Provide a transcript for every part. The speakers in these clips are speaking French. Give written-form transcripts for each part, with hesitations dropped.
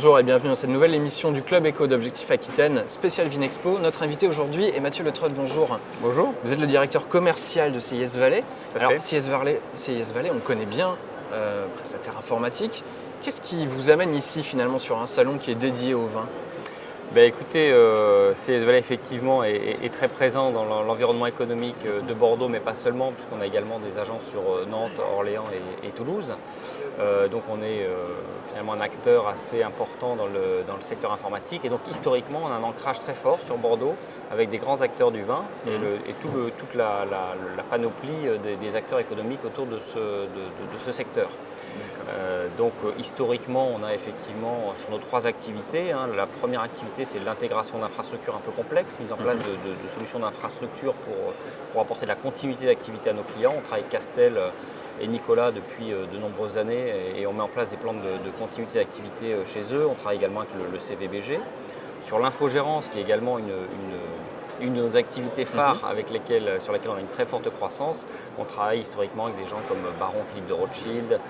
bonjour et bienvenue dans cette nouvelle émission du Club Éco d'Objectif Aquitaine, spécial Vinexpo. Notre invité aujourd'hui est Mathieu Letrotte, bonjour. Bonjour. Vous êtes le directeur commercial de CIS Valais. Tout à Alors fait. CIS Valais, on connaît bien, prestataire informatique. Qu'est-ce qui vous amène ici finalement sur un salon qui est dédié au vin ? Écoutez, CIS Valais effectivement est très présent dans l'environnement économique de Bordeaux, mais pas seulement, puisqu'on a également des agences sur Nantes, Orléans et Toulouse. Donc on est finalement un acteur assez important dans le secteur informatique. Et donc historiquement, on a un ancrage très fort sur Bordeaux, avec des grands acteurs du vin et toute la panoplie des acteurs économiques autour de ce secteur. Donc historiquement, on a effectivement sur nos trois activités, la première activité c'est l'intégration d'infrastructures un peu complexes, mise en place de solutions d'infrastructures pour apporter de la continuité d'activité à nos clients. On travaille avec Castel et Nicolas depuis de nombreuses années et on met en place des plans de continuité d'activité chez eux. On travaille également avec le CVBG. Sur l'infogérance, qui est également une de nos activités phares sur lesquelles on a une très forte croissance. On travaille historiquement avec des gens comme Baron Philippe de Rothschild,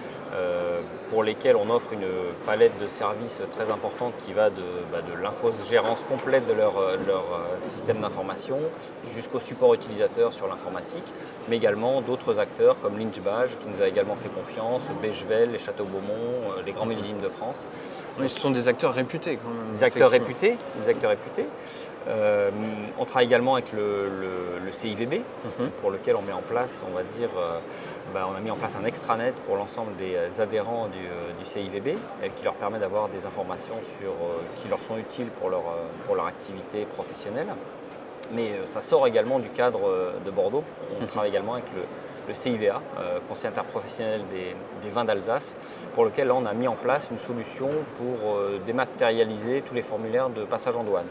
pour lesquels on offre une palette de services très importante qui va de l'infogérance complète de leur système d'information jusqu'au support utilisateur sur l'informatique, mais également d'autres acteurs comme Lynchbage qui nous a également fait confiance, Bechevel, les Châteaux Beaumont, les grands millésimes de France. Oui, ce sont des acteurs réputés quand même. Des acteurs réputés. On travaille également avec le CIVB, pour lequel on met en place, on a mis en place un extranet pour l'ensemble des adhérents du CIVB, qui leur permet d'avoir des informations qui leur sont utiles pour leur activité professionnelle. Mais ça sort également du cadre de Bordeaux. On travaille également avec le CIVA, Conseil interprofessionnel des vins d'Alsace, pour lequel là, on a mis en place une solution pour dématérialiser tous les formulaires de passage en douane.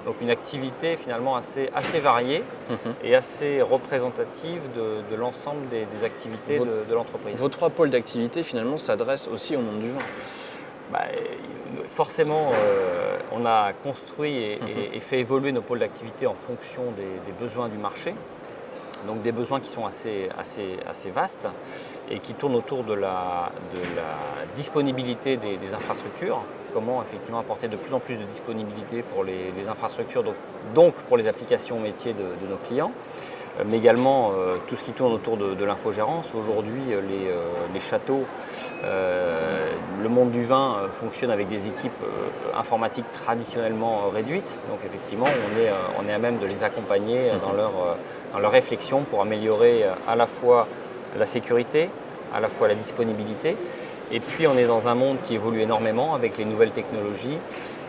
Donc une activité finalement assez variée et assez représentative de l'ensemble des activités de l'entreprise. Vos trois pôles d'activité finalement s'adressent aussi au monde du vin. Forcément, on a construit et fait évoluer nos pôles d'activité en fonction des besoins du marché. Donc des besoins qui sont assez vastes et qui tournent autour de la disponibilité des infrastructures. Comment effectivement apporter de plus en plus de disponibilité pour les infrastructures, donc pour les applications métiers de nos clients, mais également tout ce qui tourne autour de l'infogérance. Aujourd'hui, les châteaux, le monde du vin fonctionne avec des équipes informatiques traditionnellement réduites. Donc effectivement, on est à même de les accompagner dans leur réflexion pour améliorer à la fois la sécurité, à la fois la disponibilité. Et puis on est dans un monde qui évolue énormément avec les nouvelles technologies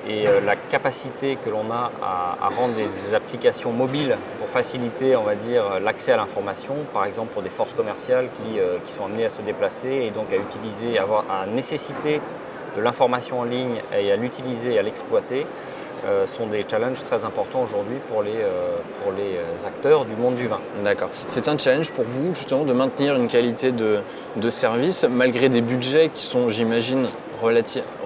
et la capacité que l'on a à rendre des applications mobiles pour faciliter, on va dire, l'accès à l'information, par exemple pour des forces commerciales qui sont amenées à se déplacer et donc à nécessiter de l'information en ligne et à l'utiliser et à l'exploiter, sont des challenges très importants aujourd'hui pour les acteurs du monde du vin. D'accord. C'est un challenge pour vous justement de maintenir une qualité de service malgré des budgets qui sont, j'imagine,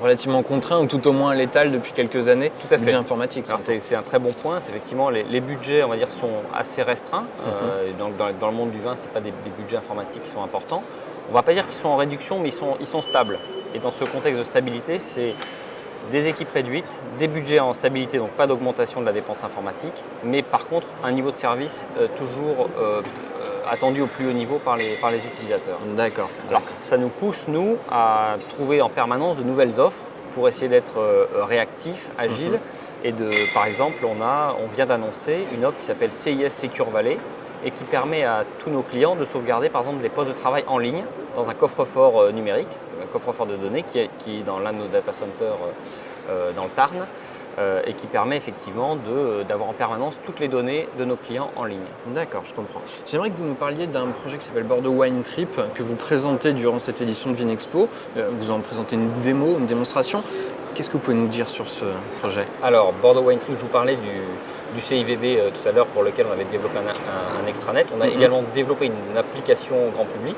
relativement contraints ou tout au moins létals depuis quelques années. Tout à fait. Budget informatique. C'est un très bon point. C'est effectivement les budgets, on va dire, sont assez restreints. Dans le monde du vin, ce n'est pas des budgets informatiques qui sont importants. On ne va pas dire qu'ils sont en réduction, mais ils sont stables. Et dans ce contexte de stabilité, c'est des équipes réduites, des budgets en stabilité, donc pas d'augmentation de la dépense informatique, mais par contre un niveau de service toujours attendu au plus haut niveau par les utilisateurs. D'accord. Alors ça nous pousse, nous, à trouver en permanence de nouvelles offres pour essayer d'être réactifs, agiles. Et par exemple, on vient d'annoncer une offre qui s'appelle CIS Secure Valley et qui permet à tous nos clients de sauvegarder par exemple des postes de travail en ligne dans un coffre-fort numérique, un coffre-fort de données qui est dans l'un de nos data centers dans le Tarn et qui permet effectivement d'avoir en permanence toutes les données de nos clients en ligne. D'accord, je comprends. J'aimerais que vous nous parliez d'un projet qui s'appelle Bordeaux Wine Trip que vous présentez durant cette édition de Vinexpo. Vous en présentez une démonstration. Qu'est-ce que vous pouvez nous dire sur ce projet ? Alors, Bordeaux Wine Trip, je vous parlais du CIVB tout à l'heure pour lequel on avait développé un extranet. On a également développé une application grand public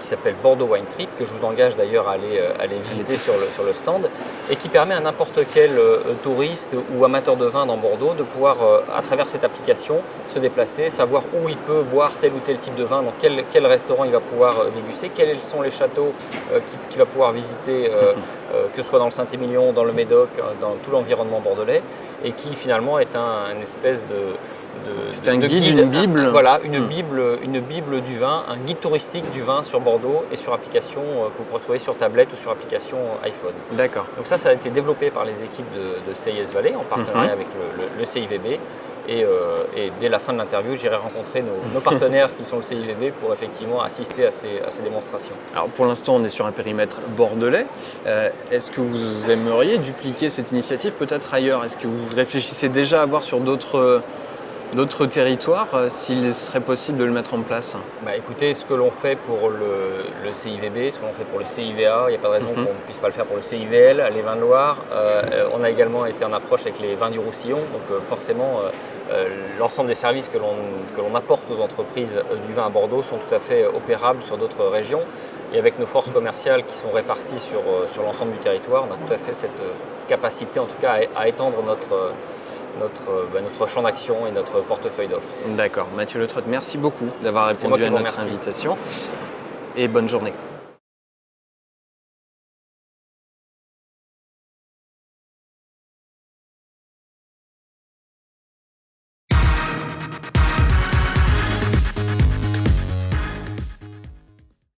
qui s'appelle Bordeaux Wine Trip, que je vous engage d'ailleurs à aller visiter sur le stand, et qui permet à n'importe quel touriste ou amateur de vin dans Bordeaux de pouvoir, à travers cette application, se déplacer, savoir où il peut boire tel ou tel type de vin, dans quel restaurant il va pouvoir déguster, quels sont les châteaux qu'il va pouvoir visiter que ce soit dans le Saint-Émilion, dans le Médoc, dans tout l'environnement bordelais, et qui finalement est une espèce c'est un guide, une bible. Voilà, une bible du vin, un guide touristique du vin sur Bordeaux et sur application que vous pouvez retrouver sur tablette ou sur application iPhone. D'accord. Donc ça a été développé par les équipes de CIS Valley en partenariat avec le CIVB. Et dès la fin de l'interview, j'irai rencontrer nos partenaires qui sont le CIVB pour effectivement assister à ces démonstrations. Alors pour l'instant, on est sur un périmètre bordelais. Est-ce que vous aimeriez dupliquer cette initiative peut-être ailleurs? Est-ce que vous réfléchissez déjà à voir sur d'autres territoires s'il serait possible de le mettre en place? Écoutez, ce que l'on fait pour le CIVB, ce que l'on fait pour le CIVA, il n'y a pas de raison qu'on ne puisse pas le faire pour le CIVL, les vins de Loire. On a également été en approche avec les vins du Roussillon, donc forcément l'ensemble des services que l'on apporte aux entreprises du vin à Bordeaux sont tout à fait opérables sur d'autres régions. Et avec nos forces commerciales qui sont réparties sur l'ensemble du territoire, on a tout à fait cette capacité en tout cas à étendre notre champ d'action et notre portefeuille d'offres. D'accord. Mathieu Le Trott, merci beaucoup d'avoir répondu à notre invitation et bonne journée.